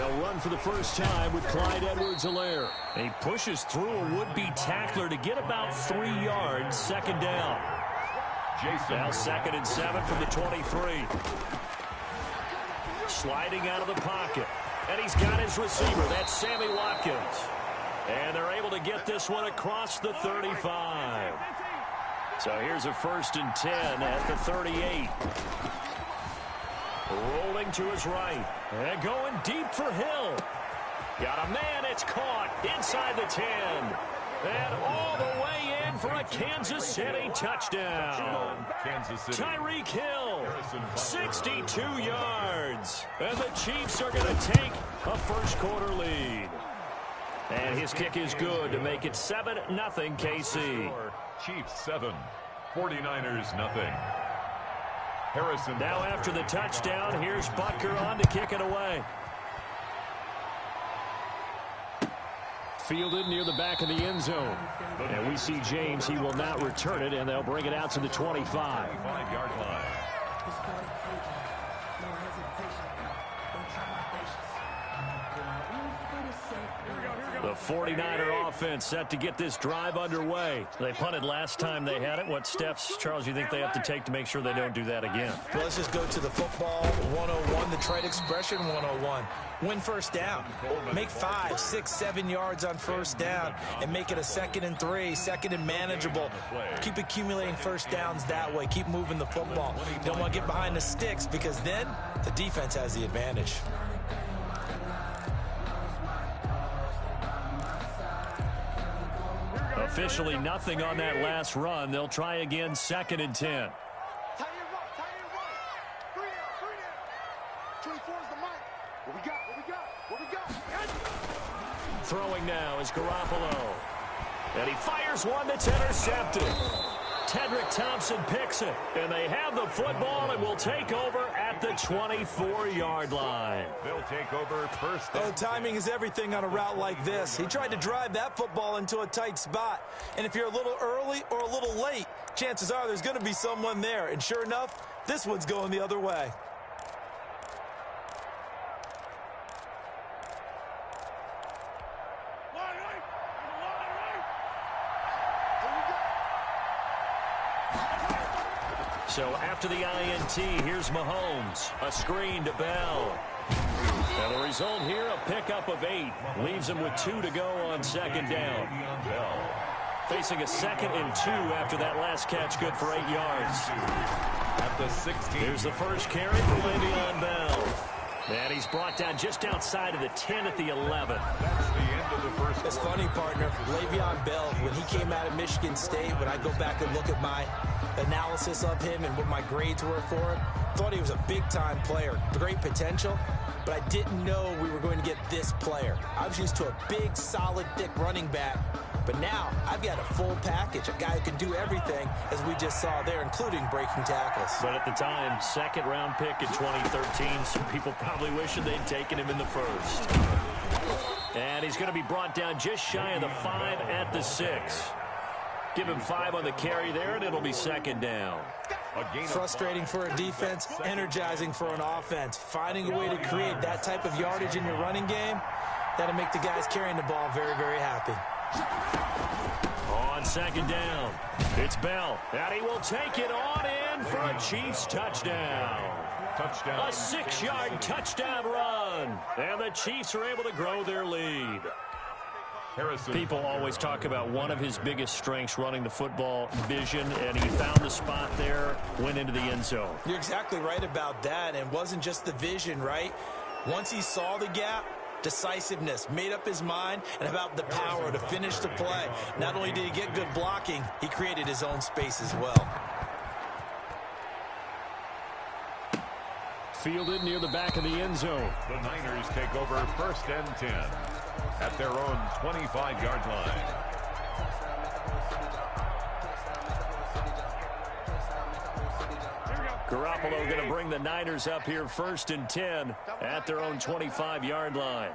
They'll run for the first time with Clyde Edwards-Helaire. He pushes through a would-be tackler to get about 3 yards. Second down. Now 2nd and 7 from the 23. Sliding out of the pocket. And he's got his receiver. That's Sammy Watkins. And they're able to get this one across the 35. So here's a 1st and 10 at the 38. Rolling to his right. And going deep for Hill. Got a man. It's caught inside the 10. And all the way in for a Kansas City touchdown. Tyreek Hill, 62 yards. And the Chiefs are going to take a first-quarter lead. And his kick is good to make it 7-0 KC. Chiefs 7, 49ers nothing. Harrison. Now after the touchdown, here's Butker on to kick it away. Fielded near the back of the end zone. And we see James. He will not return it, and they'll bring it out to the 25. 5-yard line. The 49er offense set to get this drive underway. They punted last time they had it. What steps, Charles, you think they have to take to make sure they don't do that again? Well, let's just go to the football 101, the trade expression 101. Win first down. Make 5, 6, 7 yards on first down and make it a 2nd and 3, 2nd and manageable. Keep accumulating first downs that way. Keep moving the football. You don't want to get behind the sticks because then the defense has the advantage. Officially nothing on that last run. They'll try again, 2nd and 10. Throwing now is Garoppolo. And he fires one that's intercepted. Tedrick Thompson picks it. And they have the football and will take over at the 24-yard line. They'll take over first. Oh, timing is everything on a route like this. He tried to drive that football into a tight spot. And if you're a little early or a little late, chances are there's going to be someone there. And sure enough, this one's going the other way. So after the INT, here's Mahomes. A screen to Bell. And the result here, a pickup of 8. Leaves him with 2 to go on 2nd down. Bell facing a 2nd and 2 after that last catch, good for 8 yards. At the 16. Here's the first carry for Le'Veon Bell. And he's brought down just outside of the 10 at the 11. That's the end of the first. It's funny, partner. Le'Veon Bell, when he came out of Michigan State, when I go back and look at my analysis of him and what my grades were for him, thought he was a big-time player, great potential, but I didn't know we were going to get this player. I was used to a big, solid, thick running back, but now I've got a full package, a guy who can do everything, as we just saw there, including breaking tackles. But at the time, 2nd-round pick in 2013, some people probably wishing they'd taken him in the 1st. And he's going to be brought down just shy of the 5 at the 6. Give him 5 on the carry there, and it'll be 2nd down. Frustrating for a defense, energizing for an offense. Finding a way to create that type of yardage in your running game, that'll make the guys carrying the ball very, very happy. On 2nd down, it's Bell, and he will take it on in for a Chiefs touchdown. Touchdown. A 6-yard touchdown run, and the Chiefs are able to grow their lead. Harrison. People always talk about one of his biggest strengths, running the football, vision, and he found the spot there, went into the end zone. You're exactly right about that, and it wasn't just the vision, right? Once he saw the gap, decisiveness, made up his mind, and about the power to finish the play. Not only did he get good blocking, he created his own space as well. Fielded near the back of the end zone. The Niners take over 1st and 10 at their own 25-yard line. Garoppolo going to bring the Niners up here 1st and 10 at their own 25-yard line.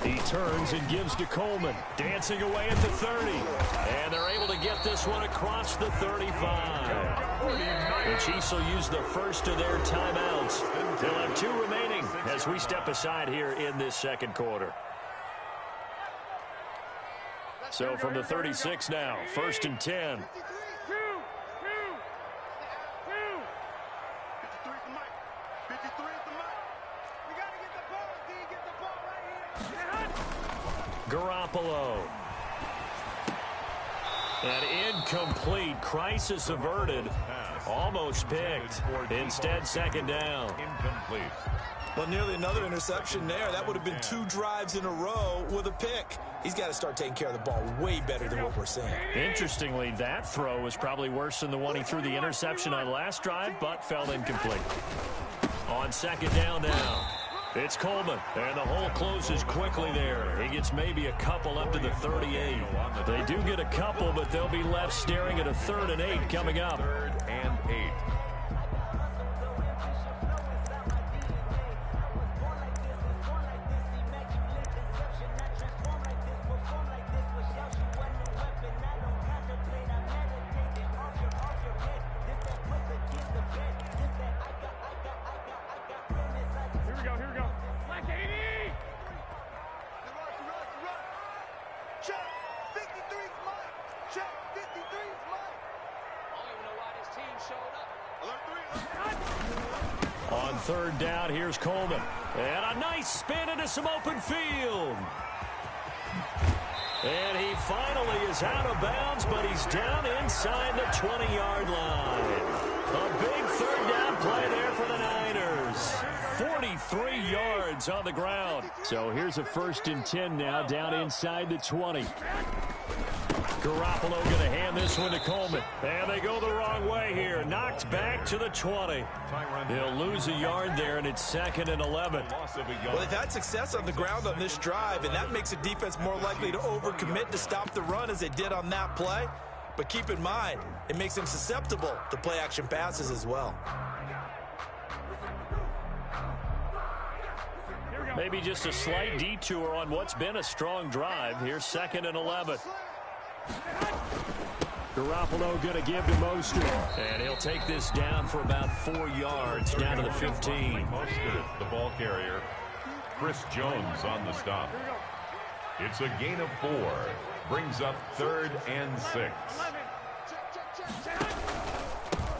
He turns and gives to Coleman. Dancing away at the 30. And they're able to get this one across the 35. The Chiefs will use the first of their timeouts. They'll have 2 remaining as we step aside here in this second quarter. So from the 36 now, 1st and 10. Garoppolo. An incomplete. Crisis averted. Almost picked. Instead, 2nd down. Incomplete. Well, nearly another interception there. That would have been 2 drives in a row with a pick. He's got to start taking care of the ball way better than what we're seeing. Interestingly, that throw was probably worse than the one he threw the interception on last drive, but fell incomplete. On 2nd down now. It's Coleman, and the hole closes quickly there. He gets maybe a couple up to the 38. They do get a couple, but they'll be left staring at a 3rd and 8 coming up. 3rd and 8. On 3rd down, here's Coleman. And a nice spin into some open field. And he finally is out of bounds, but he's down inside the 20-yard line. A big 3rd down play there for the Niners. 43 yards on the ground. So here's a 1st and 10 now, down inside the 20. Garoppolo going to hand this one to Coleman. And they go the wrong way here. Knocked back to the 20. He'll lose a yard there, and it's 2nd and 11. Well, they've had success on the ground on this drive, and that makes the defense more likely to overcommit to stop the run as they did on that play. But keep in mind, it makes them susceptible to play-action passes as well. Maybe just a slight detour on what's been a strong drive. Here's 2nd and 11. Garoppolo going to give to Mostert. And he'll take this down for about 4 yards, down to the 15. Mostert, the ball carrier. Chris Jones on the stop. It's a gain of 4. Brings up 3rd and 6.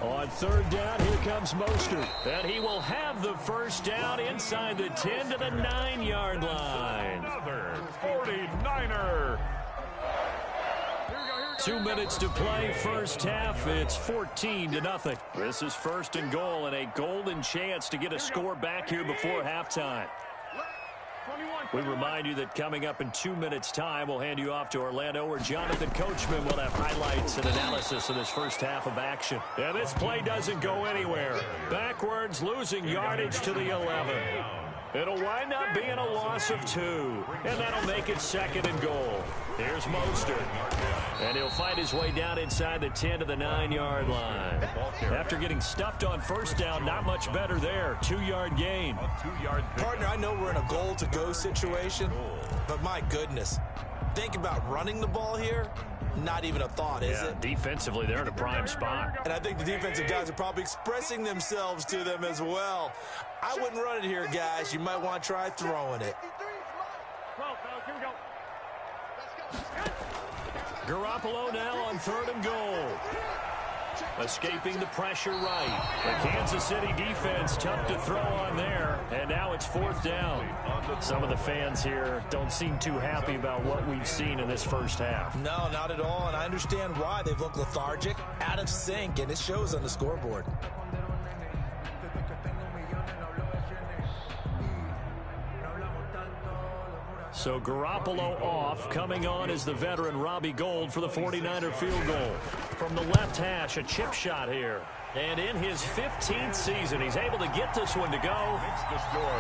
On 3rd down, here comes Mostert. And he will have the 1st down inside the 10 to the 9-yard line. Another 49er. 2 minutes to play, 1st half. It's 14-0. This is 1st and goal, and a golden chance to get a score back here before halftime. We remind you that coming up in 2 minutes' time, we'll hand you off to Orlando, where Jonathan Coachman will have highlights and analysis of this 1st half of action. And this play doesn't go anywhere. Backwards, losing yardage to the 11. It'll wind up being a loss of 2, and that'll make it 2nd and goal. Here's Mostert, and he'll fight his way down inside the 10 to the 9-yard line. After getting stuffed on 1st down, not much better there. 2-yard gain. Partner, I know we're in a goal-to-go situation, but my goodness, think about running the ball here. Not even a thought, is it? Defensively, they're in a prime spot. And I think the defensive guys are probably expressing themselves to them as well. I wouldn't run it here, guys. You might want to try throwing it. Garoppolo now on 3rd and goal. Escaping the pressure right. The Kansas City defense tough to throw on there. And now it's 4th down. Some of the fans here don't seem too happy about what we've seen in this 1st half. No, not at all. And I understand why. They've looked lethargic, out of sync, and it shows on the scoreboard. So Garoppolo off. Coming on is the veteran Robbie Gould for the 49er field goal. From the left hash, a chip shot here. And in his 15th season, he's able to get this one to go.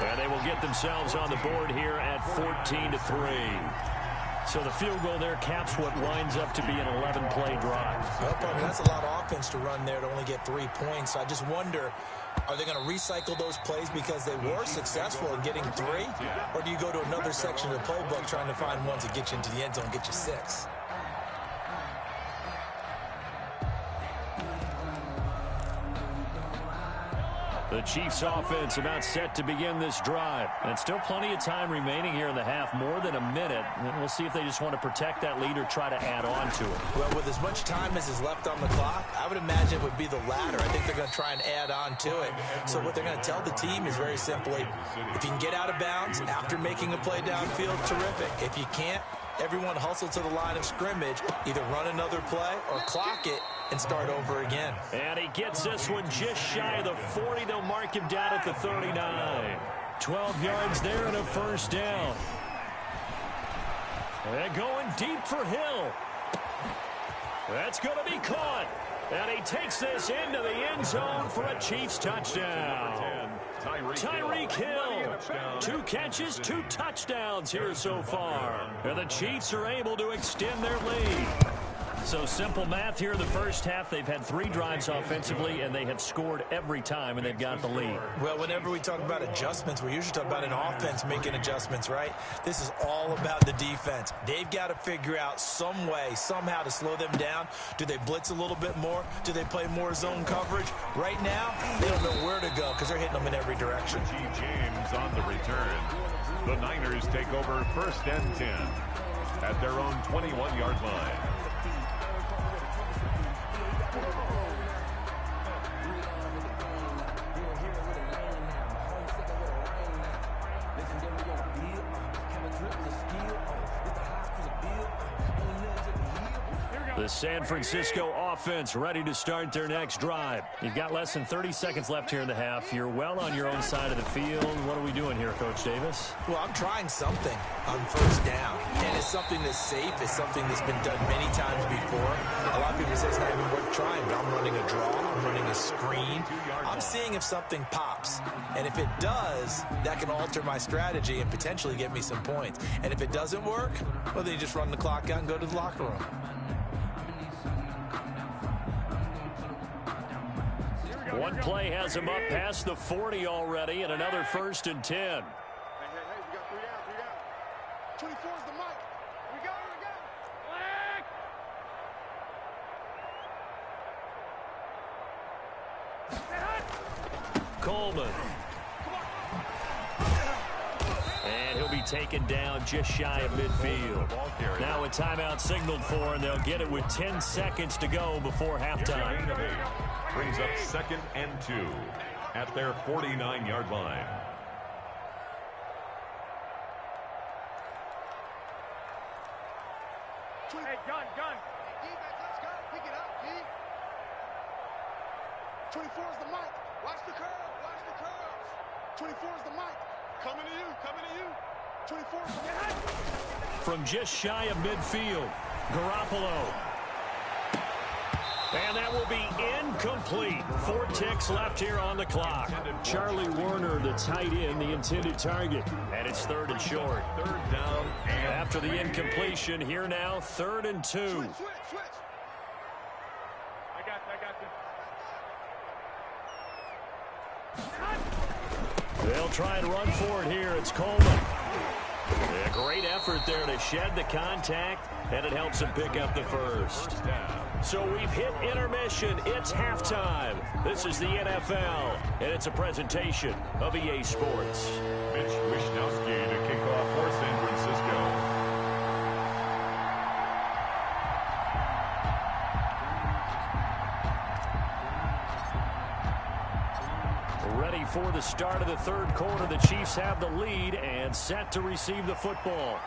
And they will get themselves on the board here at 14-3. So the field goal there caps what winds up to be an 11-play drive. Well, partner, that's a lot of offense to run there to only get 3 points. I just wonder, are they going to recycle those plays because they were successful in getting 3? Or do you go to another section of the playbook trying to find ones that get you into the end zone and get you 6? The Chiefs offense about set to begin this drive. And still plenty of time remaining here in the half, more than a minute. And we'll see if they just want to protect that lead or try to add on to it. Well, with as much time as is left on the clock, I would imagine it would be the latter. I think they're going to try and add on to it. So what they're going to tell the team is very simply, if you can get out of bounds after making a play downfield, terrific. If you can't, everyone hustle to the line of scrimmage, either run another play or clock it and start over again. And he gets this one just shy of the 40. They'll mark him down at the 39. 12 yards there and a first down. And going deep for Hill. That's going to be caught. And he takes this into the end zone for a Chiefs touchdown. Tyreek Hill. 2 catches, 2 touchdowns here so far. And the Chiefs are able to extend their lead. So simple math here in the first half. They've had 3 drives offensively, and they have scored every time, and they've got the lead. Well, whenever we talk about adjustments, we usually talk about an offense making adjustments, right? This is all about the defense. They've got to figure out some way, somehow to slow them down. Do they blitz a little bit more? Do they play more zone coverage? Right now, they don't know where to go because they're hitting them in every direction. G. James on the return. The Niners take over 1st and 10 at their own 21-yard line. The San Francisco offense ready to start their next drive. You've got less than 30 seconds left here in the half. You're well on your own side of the field. What are we doing here, Coach Davis? Well, I'm trying something on 1st down. And it's something that's safe. It's something that's been done many times before. A lot of people say it's not even worth trying, but I'm running a draw. I'm running a screen. I'm seeing if something pops. And if it does, that can alter my strategy and potentially get me some points. And if it doesn't work, well, then you just run the clock out and go to the locker room. One play has him up past the 40 already, and another 1st and 10. Hey, we got 3 down. 24 is the mic. We go. Coleman. And he'll be taken down just shy of midfield. Now a timeout signaled for, and they'll get it with 10 seconds to go before halftime. Brings up 2nd and 2 at their 49-yard line. Hey, gun. Defense, let's go. Pick it up, D. 24 is the mic. Watch the curves. 24 is the mic. Coming to you. 24 is the mic. From just shy of midfield, Garoppolo. And that will be incomplete. 4 ticks left here on the clock. Charlie Warner, the tight end, the intended target. And it's 3rd and short. 3rd down. And after the incompletion, here now, 3rd and 2. Switch. I got you. They'll try and run for it here. It's Coleman. A great effort there to shed the contact, and it helps him pick up the first. So we've hit intermission. It's halftime. This is the NFL, and it's a presentation of EA Sports. Mitch Wishnowsky to kick off for San Francisco. Ready for the start of the 3rd quarter. The Chiefs have the lead and set to receive the football.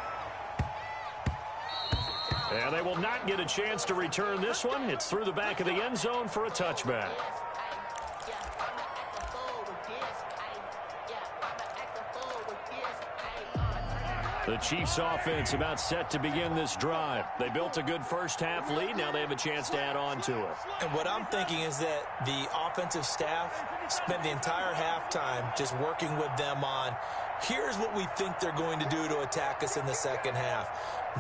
And they will not get a chance to return this one. It's through the back of the end zone for a touchback. The Chiefs offense about set to begin this drive. They built a good first half lead. Now they have a chance to add on to it. And what I'm thinking is that the offensive staff spent the entire halftime just working with them on, here's what we think they're going to do to attack us in the second half.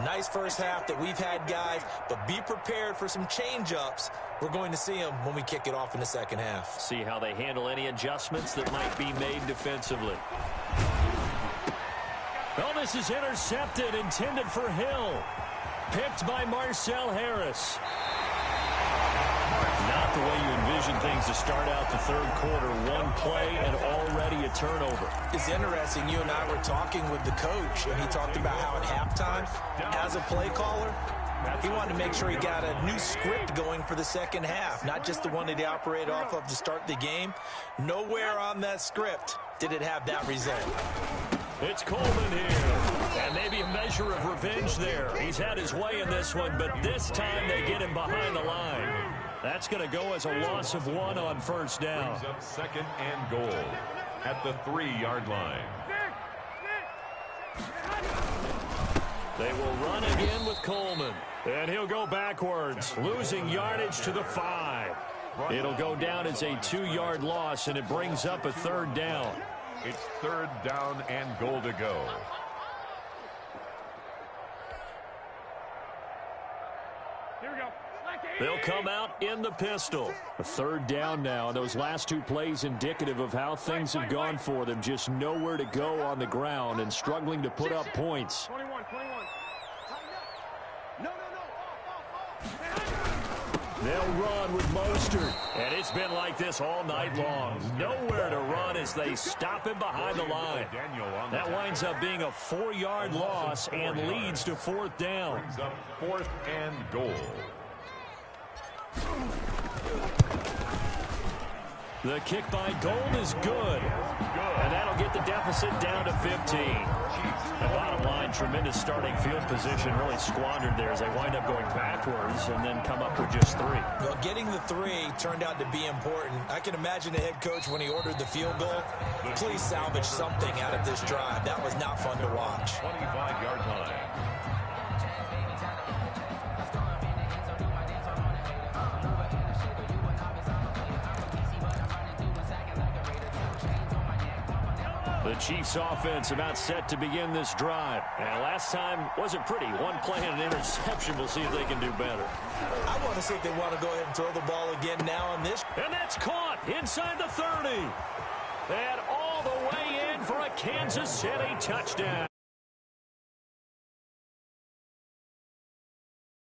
Nice first half that we've had, guys, but be prepared for some change-ups. We're going to see them when we kick it off in the second half. See how they handle any adjustments that might be made defensively. Well, this is intercepted, intended for Hill. Picked by Marcel Harris. Not the way you envision changing things to start out the third quarter. One play and already a turnover. It's interesting. You and I were talking with the coach, and he talked about how at halftime, as a play caller, he wanted to make sure he got a new script going for the second half, not just the one that he operated off of to start the game. Nowhere on that script did it have that result. It's Coleman here. And maybe a measure of revenge there. He's had his way in this one, but this time they get him behind the line. That's going to go as a loss of 1 on first down. Brings up second and goal at the 3-yard line. They will run again with Coleman. And he'll go backwards, losing yardage to the 5. It'll go down as a 2-yard loss, and it brings up a third down. It's third down and goal to go. Here we go. They'll come out in the pistol. A third down now. Those last 2 plays indicative of how things have gone for them. Just nowhere to go on the ground and struggling to put up points. 21. No. They'll run with Mostert. And it's been like this all night long. Nowhere to run as they stop him behind the line. That winds up being a 4-yard loss and leads to fourth down. Brings up fourth and goal. The kick by Gold is good. And that'll get the deficit down to 15. The bottom line, tremendous starting field position, really squandered there as they wind up going backwards and then come up with just 3. Well, getting the 3 turned out to be important. I can imagine the head coach when he ordered the field goal. Please salvage something out of this drive. That was not fun to watch. 25-yard line. The Chiefs offense about set to begin this drive. And last time wasn't pretty. 1 play and an interception. We'll see if they can do better. I want to see if they want to go ahead and throw the ball again now on this. And that's caught inside the 30. And all the way in for a Kansas City touchdown.